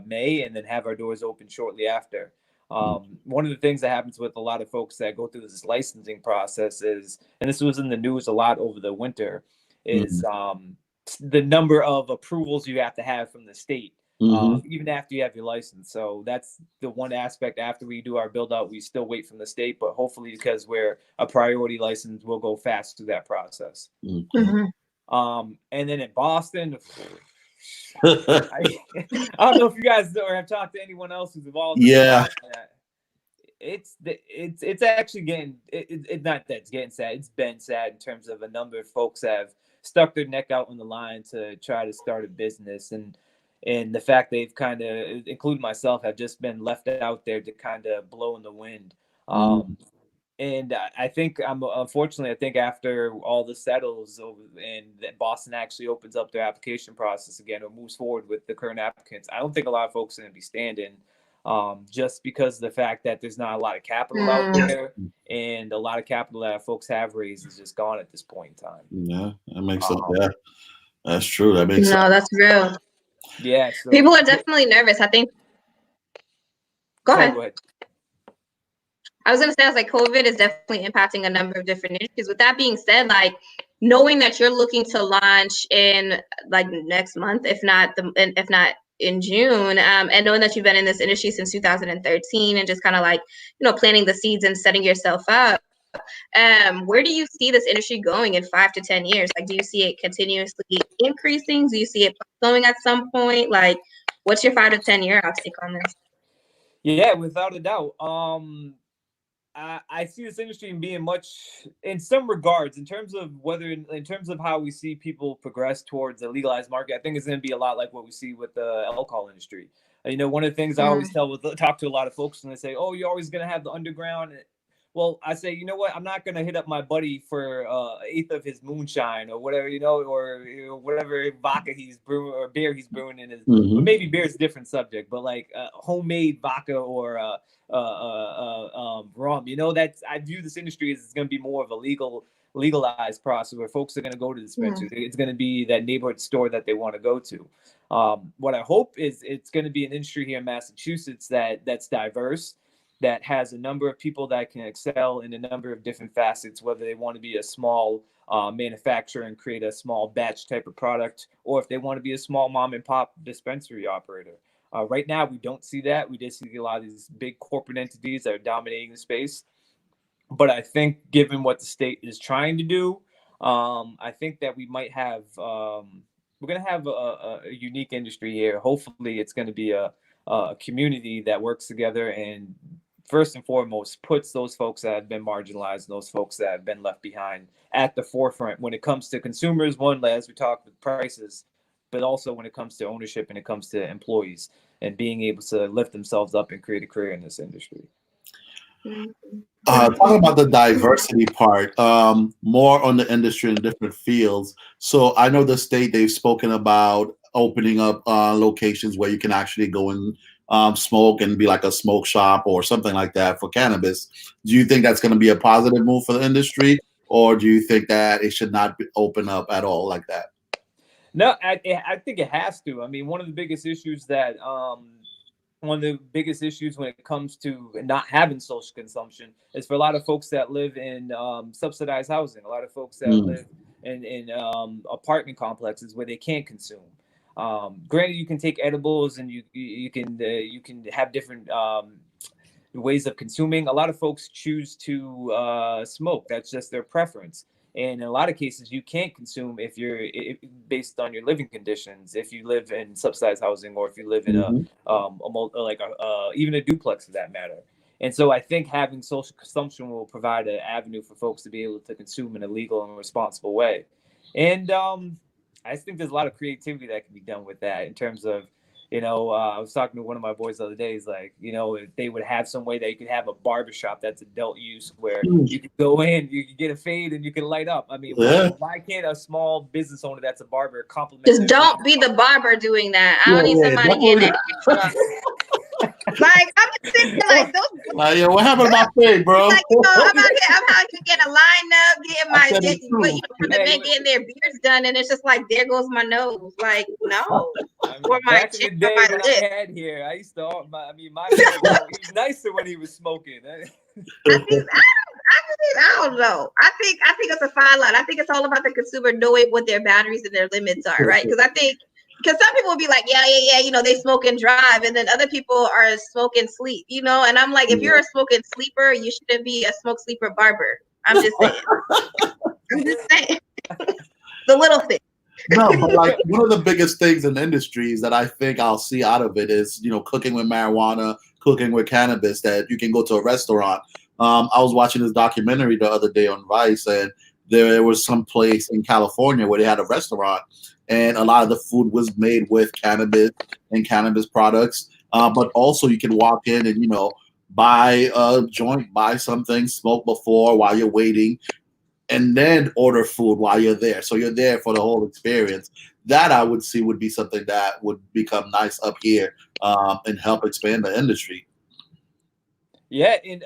May, and then have our doors open shortly after. One of the things that happens with a lot of folks that go through this licensing process is, and this was in the news a lot over the winter, is the number of approvals you have to have from the state. Even after you have your license. So that's the one aspect. After we do our build out, we still wait from the state, but hopefully because we're a priority license, we'll go fast through that process. And then in Boston, I don't know if you guys know or have talked to anyone else who's involved in that. It's actually getting it's not that it's getting sad. It's been sad in terms of a number of folks have stuck their neck out on the line to try to start a business, and the fact they've kind of, including myself, have just been left out there to kind of blow in the wind. And I think unfortunately, I think after all this settles and that Boston actually opens up their application process again or moves forward with the current applicants, I don't think a lot of folks are going to be standing. just because of the fact that there's not a lot of capital out there, and a lot of capital that folks have raised is just gone at this point in time. Yeah, that makes sense. Yeah, that's true. That makes sense. No, that's real. Yeah, so People are definitely nervous. I think. Go ahead. I was gonna say, I was like, COVID is definitely impacting a number of different industries. With that being said, like knowing that you're looking to launch in like next month, if not in June, and knowing that you've been in this industry since 2013, and just kind of like planting the seeds and setting yourself up. Where do you see this industry going in 5 to 10 years? Like, do you see it continuously increasing? Do you see it going at some point? Like, what's your 5 to 10 year outtake on this? Yeah, without a doubt. I see this industry being much, in some regards, in terms of how we see people progress towards a legalized market. I think it's going to be a lot like what we see with the alcohol industry. One of the things I always talk to a lot of folks, and they say, "Oh, you're always going to have the underground." Well, I say, you know what? I'm not going to hit up my buddy for an eighth of his moonshine or whatever, or whatever vodka he's brewing or beer he's brewing in his. Or maybe beer is a different subject, but like homemade vodka or rum. I view this industry as it's going to be more of a legalized process where folks are going to go to dispensaries. It's going to be that neighborhood store that they want to go to. What I hope is it's going to be an industry here in Massachusetts that's diverse, that has a number of people that can excel in a number of different facets, whether they want to be a small manufacturer and create a small batch type of product, or if they want to be a small mom and pop dispensary operator. Right now, we don't see that. We just see a lot of these big corporate entities that are dominating the space. But I think given what the state is trying to do, I think that we might have, we're going to have a unique industry here. Hopefully, it's going to be a community that works together and first and foremost puts those folks that have been marginalized and those folks that have been left behind at the forefront when it comes to consumers, as we talked with prices, but also when it comes to ownership and it comes to employees and being able to lift themselves up and create a career in this industry. Talking about the diversity part, more on the industry in different fields. So I know the state, they've spoken about opening up locations where you can actually go and smoke and be like a smoke shop or something like that for cannabis. Do you think that's going to be a positive move for the industry, or do you think that it should not open up at all like that? No, I think it has to. I mean, one of the biggest issues when it comes to not having social consumption is for a lot of folks that live in subsidized housing, a lot of folks that live in apartment complexes where they can't consume. Granted, you can take edibles and you can have different ways of consuming. A lot of folks choose to smoke. That's just their preference. And in a lot of cases, you can't consume if based on your living conditions. If you live in subsidized housing, or if you live in even a duplex for that matter. And so I think having social consumption will provide an avenue for folks to be able to consume in a legal and responsible way. And I just think there's a lot of creativity that can be done with that in terms of, I was talking to one of my boys the other day. He's like, if they would have some way that you could have a barbershop that's adult use where you can go in, you can get a fade and you can light up. I mean, why can't a small business owner that's a barber compliment? Just don't be the barber doing that. I don't need somebody getting that. Like, I'm just sitting there like those. Like, what happened to my fade, bro? Like, I'm out here getting a lineup, for the men getting their beards done, and it's just like, there goes my nose. Like, no. Or my back in the day when I had hair, I used to. He was nicer when he was smoking. I don't know. I think it's a fine line. I think it's all about the consumer knowing what their boundaries and their limits are, right? Because some people will be like, yeah, they smoke and drive, and then other people are smoke and sleep, and I'm like, if you're a smoke and sleeper, you shouldn't be a smoke sleeper barber. I'm just saying. The little thing. No, but like one of the biggest things in the industry is that I think I'll see out of it is, cooking with marijuana, cooking with cannabis, that you can go to a restaurant. I was watching this documentary the other day on Vice, and there was some place in California where they had a restaurant, and a lot of the food was made with cannabis and cannabis products. But also you can walk in and, buy a joint, buy something, smoke before while you're waiting, and then order food while you're there. So you're there for the whole experience. That I would see would be something that would become nice up here and help expand the industry. Yeah, and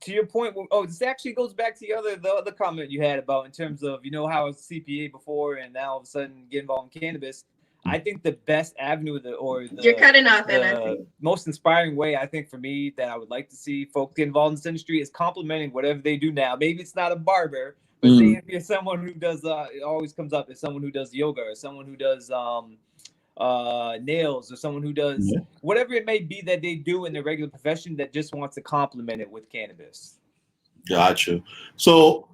to your point, this actually goes back to the other comment you had about in terms of how I was a CPA before and now all of a sudden get involved in cannabis. I think the best avenue You're cutting off, the most inspiring way I think for me that I would like to see folks get involved in this industry is complementing whatever they do now. Maybe it's not a barber, but say if you're someone who does it always comes up as someone who does yoga or someone who does nails or someone who does whatever it may be that they do in their regular profession that just wants to complement it with cannabis. Gotcha. So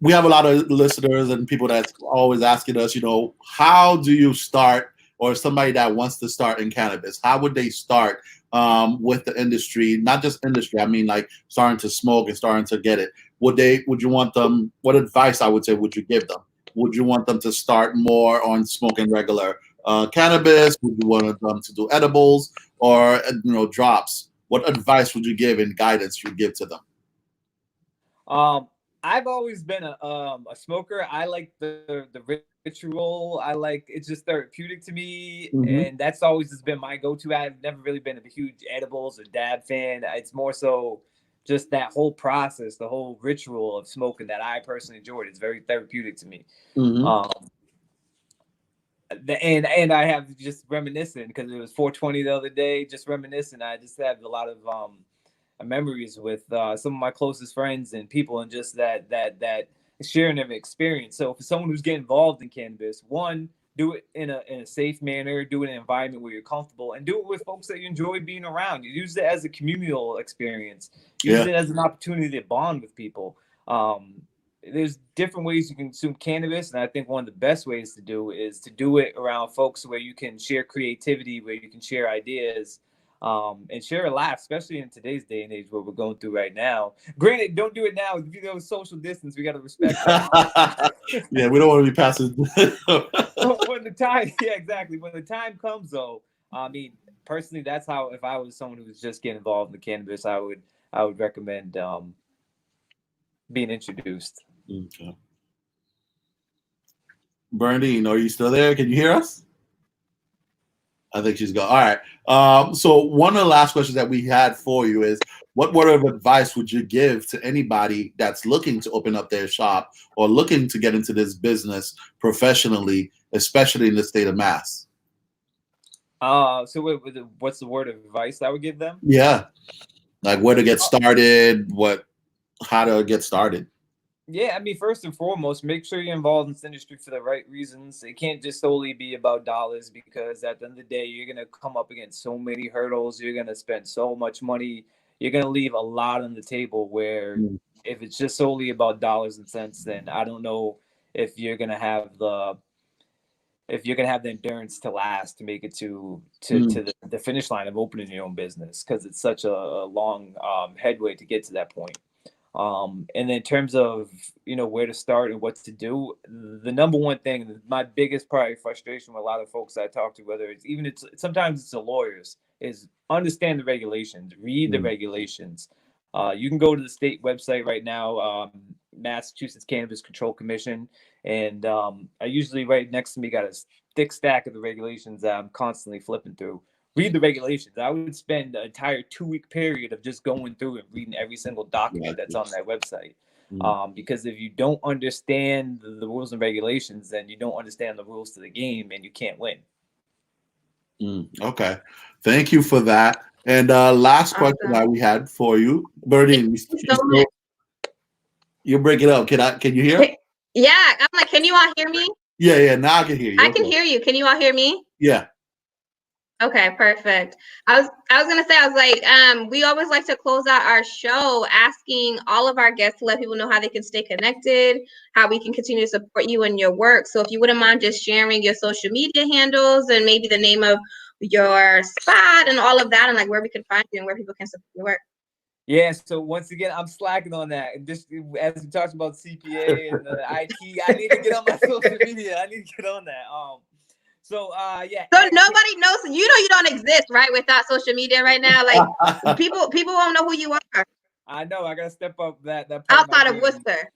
we have a lot of listeners and people that's always asking us, how do you start, or somebody that wants to start in cannabis, how would they start with the industry? Not just industry, I mean like starting to smoke and starting to get it. Would you want them, what advice I would say would you give them? Would you want them to start more on smoking regular cannabis? Would you want them to do edibles or drops? What advice would you give and guidance you give to them? I've always been a smoker. I like the ritual. I like it's just therapeutic to me, and that's always just been my go-to. I've never really been a huge edibles or dab fan. It's more so just that whole process, the whole ritual of smoking that I personally enjoyed. It's very therapeutic to me. And I have just reminiscing because it was 420 the other day. Just reminiscing. I just have a lot of memories with some of my closest friends and people, and just that sharing of experience. So for someone who's getting involved in cannabis, one, do it in a safe manner, do it in an environment where you're comfortable, and do it with folks that you enjoy being around. You use it as a communal experience. Use it as an opportunity to bond with people. There's different ways you can consume cannabis, and I think one of the best ways to do is to do it around folks where you can share creativity, where you can share ideas, and share a laugh, especially in today's day and age where we're going through right now. Granted, don't do it now. Social distance, we got to respect that. Yeah, we don't want to be passing. When the time, exactly. When the time comes, though, I mean, personally, that's how. If I was someone who was just getting involved in the cannabis, I would recommend being introduced. Okay. Bernadine, are you still there? Can you hear us? I think she's gone. All right. So one of the last questions that we had for you is, what word of advice would you give to anybody that's looking to open up their shop or looking to get into this business professionally, especially in the state of Mass? So what's the word of advice I would give them? Yeah. Like where to get started, how to get started. Yeah, I mean, first and foremost, make sure you're involved in this industry for the right reasons. It can't just solely be about dollars, because at the end of the day, you're going to come up against so many hurdles. You're going to spend so much money. You're going to leave a lot on the table, where if it's just solely about dollars and cents, then I don't know if you're going to have the endurance to last to make it to the finish line of opening your own business, because it's such a long headway to get to that point. And then in terms of, where to start and what to do, the number one thing, my biggest probably frustration with a lot of folks I talk to, whether sometimes it's the lawyers, is understand the regulations, read the regulations. You can go to the state website right now, Massachusetts Cannabis Control Commission. And I usually, right next to me, got a thick stack of the regulations that I'm constantly flipping through. Read the regulations. I would spend an entire 2-week period of just going through and reading every single document that's on that website. Because if you don't understand the rules and regulations, then you don't understand the rules to the game, and you can't win. Okay. Thank you for that. And last question that we had for you, Bernadine, you break it up. Can you hear? Yeah, I'm like, can you all hear me? Yeah. Now I can hear you. I can hear you. Can you all hear me? Yeah. Okay, perfect. I was gonna say, I was like, we always like to close out our show asking all of our guests to let people know how they can stay connected, how we can continue to support you in your work. So if you wouldn't mind just sharing your social media handles and maybe the name of your spot and all of that, and like where we can find you and where people can support your work. Yeah, so once again, I'm slacking on that. And just as we talked about CPA and IT, I need to get on my social media. I need to get on that. So nobody knows. You don't exist, right? Without social media right now, like people won't know who you are. I know. I gotta step up that part outside of Worcester.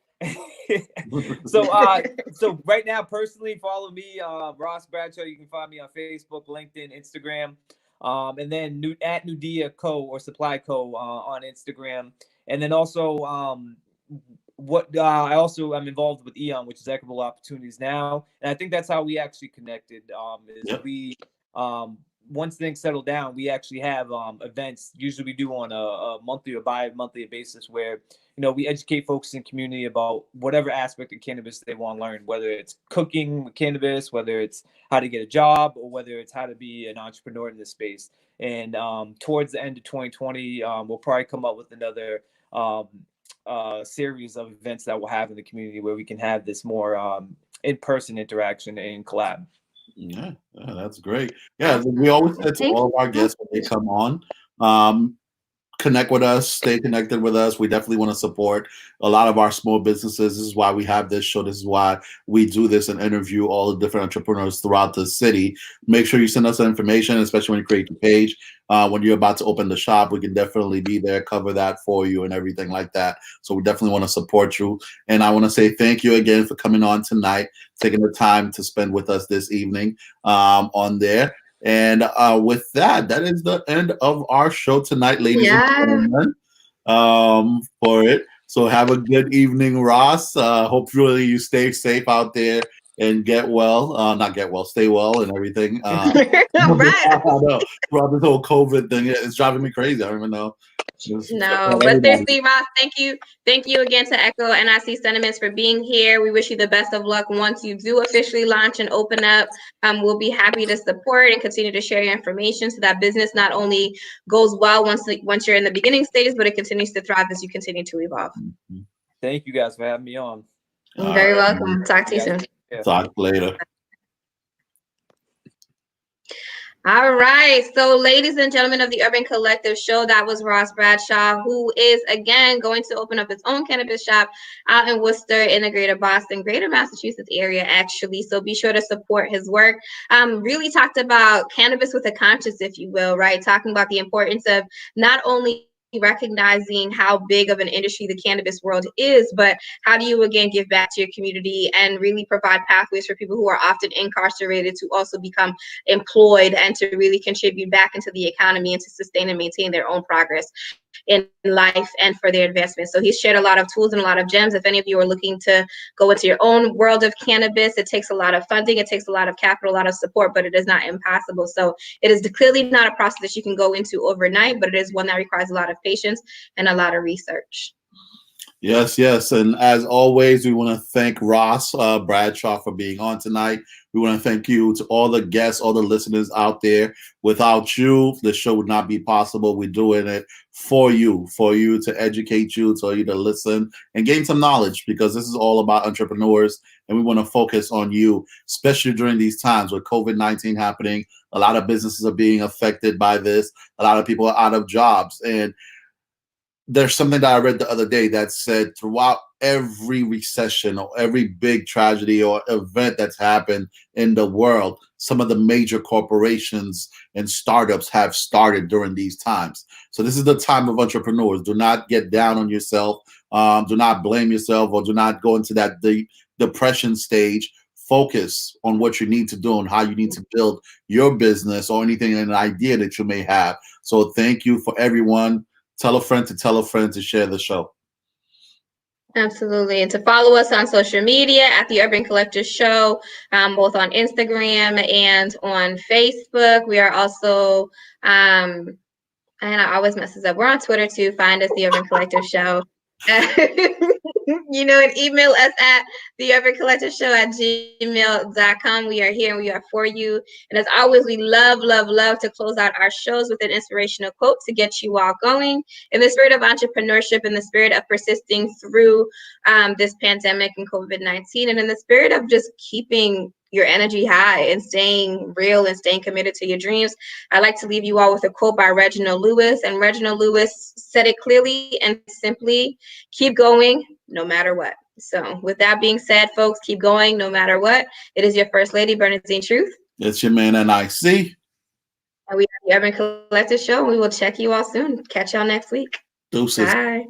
So right now, personally, follow me, Ross Bradshaw. You can find me on Facebook, LinkedIn, Instagram. And then at Nudia Co. or Supply Co. On Instagram. And then also I also am involved with Eon, which is Equitable Opportunities Now, and I think that's how we actually connected. We once things settle down, we actually have events. Usually, we do on a monthly or bi-monthly basis where we educate folks in community about whatever aspect of cannabis they want to learn, whether it's cooking with cannabis, whether it's how to get a job, or whether it's how to be an entrepreneur in this space. And towards the end of 2020, we'll probably come up with another series of events that we'll have in the community where we can have this more in-person interaction and collab. Yeah, that's great. Yeah, we always say to all of our guests when they come on, connect with us, stay connected with us. We definitely want to support a lot of our small businesses. This is why we have this show. This is why we do this and interview all the different entrepreneurs throughout the city. Make sure you send us that information, especially when you create the page. When you're about to open the shop, we can definitely be there, cover that for you and everything like that. So we definitely want to support you. And I want to say thank you again for coming on tonight, taking the time to spend with us this evening on there. And with that is the end of our show tonight, ladies and gentlemen, for it. So have a good evening, Ross. Hopefully you stay safe out there and get well. Not get well, stay well and everything. Right. Throughout this whole COVID thing, it's driving me crazy. I don't even know. No, but seriously, Ross, thank you again to Echo NIC Sentiments for being here. We wish you the best of luck once you do officially launch and open up. We'll be happy to support and continue to share your information so that business not only goes well once you're in the beginning stages, but it continues to thrive as you continue to evolve. Thank you guys for having me on. You're very welcome. Talk to you soon. Yeah. Talk later. All right. So, ladies and gentlemen of the Urban Collective show, that was Ross Bradshaw, who is, again, going to open up his own cannabis shop out in Worcester, in the greater Boston, greater Massachusetts area, actually. So be sure to support his work. Really talked about cannabis with a conscience, if you will, right? Talking about the importance of not only recognizing how big of an industry the cannabis world is, but how do you again give back to your community and really provide pathways for people who are often incarcerated to also become employed and to really contribute back into the economy and to sustain and maintain their own progress in life and for their advancement. So he's shared a lot of tools and a lot of gems. If any of you are looking to go into your own world of cannabis, it takes a lot of funding, it takes a lot of capital, a lot of support, but it is not impossible. So it is clearly not a process that you can go into overnight, but it is one that requires a lot of patience and a lot of research. Yes. And as always, we want to thank Ross Bradshaw for being on tonight. We want to thank you to all the guests, all the listeners out there. Without you, the show would not be possible. We're doing it for you to educate you, for you to listen and gain some knowledge, because this is all about entrepreneurs and we want to focus on you, especially during these times with COVID-19 happening. A lot of businesses are being affected by this. A lot of people are out of jobs. And there's something that I read the other day that said throughout every recession or every big tragedy or event that's happened in the world, some of the major corporations and startups have started during these times. So this is the time of entrepreneurs. Do not get down on yourself. Do not blame yourself, or do not go into that deep depression stage. Focus on what you need to do and how you need to build your business or anything, an idea that you may have. So thank you for everyone. Tell a friend to share the show. Absolutely. And to follow us on social media at the Urban Collective Show, both on Instagram and on Facebook. We are also, and I always mess this up, we're on Twitter too. Find us, the Urban Collective Show. And email us at theurbancollectiveshow@gmail.com. We are here and we are for you. And as always, we love to close out our shows with an inspirational quote to get you all going in the spirit of entrepreneurship, in the spirit of persisting through this pandemic and COVID-19, and in the spirit of just keeping your energy high and staying real and staying committed to your dreams. I'd like to leave you all with a quote by Reginald Lewis. And Reginald Lewis said it clearly and simply: keep going no matter what. So with that being said, folks, keep going no matter what. It is your First Lady, Bernadine Truth. It's your man, NIC. And we are the Urban Collective Show. We will check you all soon. Catch y'all next week. Deuces. Bye.